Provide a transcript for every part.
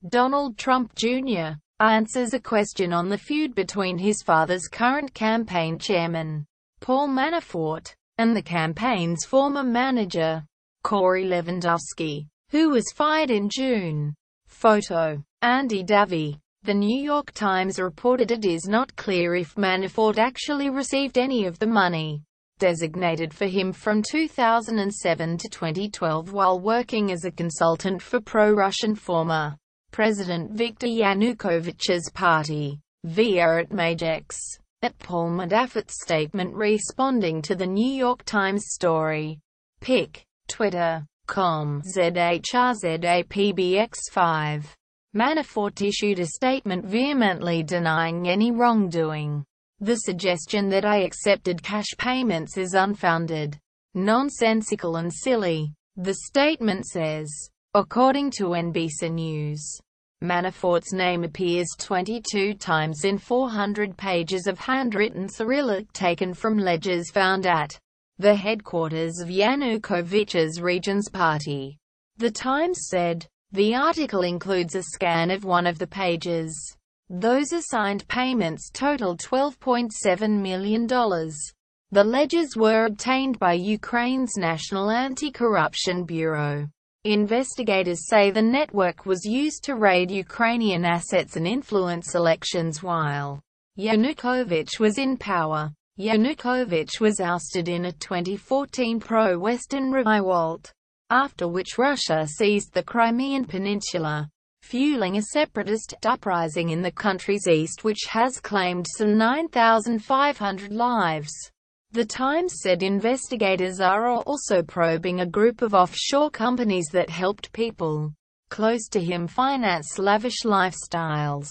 Donald Trump Jr. answers a question on the feud between his father's current campaign chairman, Paul Manafort, and the campaign's former manager, Corey Lewandowski, who was fired in June. Photo. Andy Davey. The New York Times reported it is not clear if Manafort actually received any of the money designated for him from 2007 to 2012 while working as a consultant for pro-Russian former President Viktor Yanukovych's party, via at Magex. At Paul Manafort's statement responding to the New York Times story. Pic. Twitter.com /ZHRZAPBX5. Manafort issued a statement vehemently denying any wrongdoing. The suggestion that I accepted cash payments is unfounded, nonsensical and silly, the statement says. According to NBC News, Manafort's name appears 22 times in 400 pages of handwritten Cyrillic taken from ledgers found at the headquarters of Yanukovych's Regions Party. The Times said, the article includes a scan of one of the pages. Those assigned payments totaled $12.7 million. The ledgers were obtained by Ukraine's National Anti-Corruption Bureau. Investigators say the network was used to raid Ukrainian assets and influence elections while Yanukovych was in power. Yanukovych was ousted in a 2014 pro-Western revolt, after which Russia seized the Crimean Peninsula, fueling a separatist uprising in the country's east which has claimed some 9,500 lives. The Times said investigators are also probing a group of offshore companies that helped people close to him finance lavish lifestyles.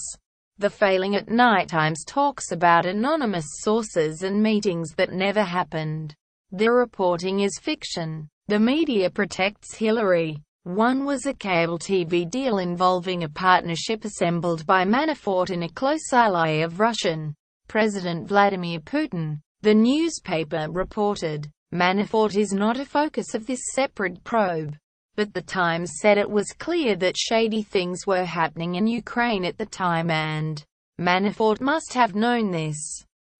The Failing at Night Times talks about anonymous sources and meetings that never happened. The reporting is fiction. The media protects Hillary. One was a cable TV deal involving a partnership assembled by Manafort and a close ally of Russian President Vladimir Putin. The newspaper reported, Manafort is not a focus of this separate probe. But the Times said it was clear that shady things were happening in Ukraine at the time and Manafort must have known this.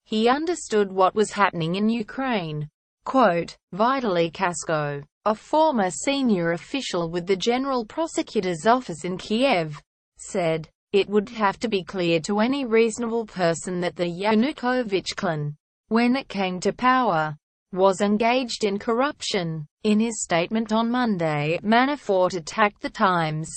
He understood what was happening in Ukraine. Quote, Vitaly Kasko, a former senior official with the General Prosecutor's Office in Kiev, said, it would have to be clear to any reasonable person that the Yanukovych clan, when it came to power, was engaged in corruption. In his statement on Monday, Manafort attacked the Times.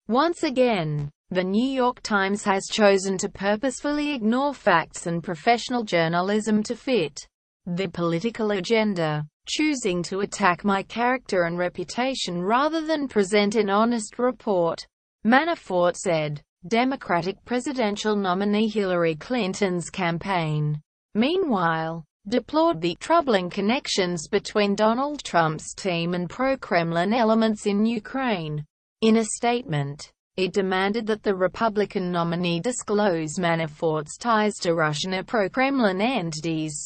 Once again, the New York Times has chosen to purposefully ignore facts and professional journalism to fit the political agenda, choosing to attack my character and reputation rather than present an honest report. Manafort said. Democratic presidential nominee Hillary Clinton's campaign, meanwhile, deplored the troubling connections between Donald Trump's team and pro-Kremlin elements in Ukraine. In a statement, it demanded that the Republican nominee disclose Manafort's ties to Russian or pro-Kremlin entities.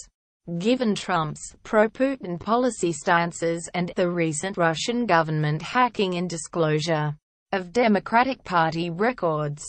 Given Trump's pro-Putin policy stances and the recent Russian government hacking and disclosure of Democratic Party records,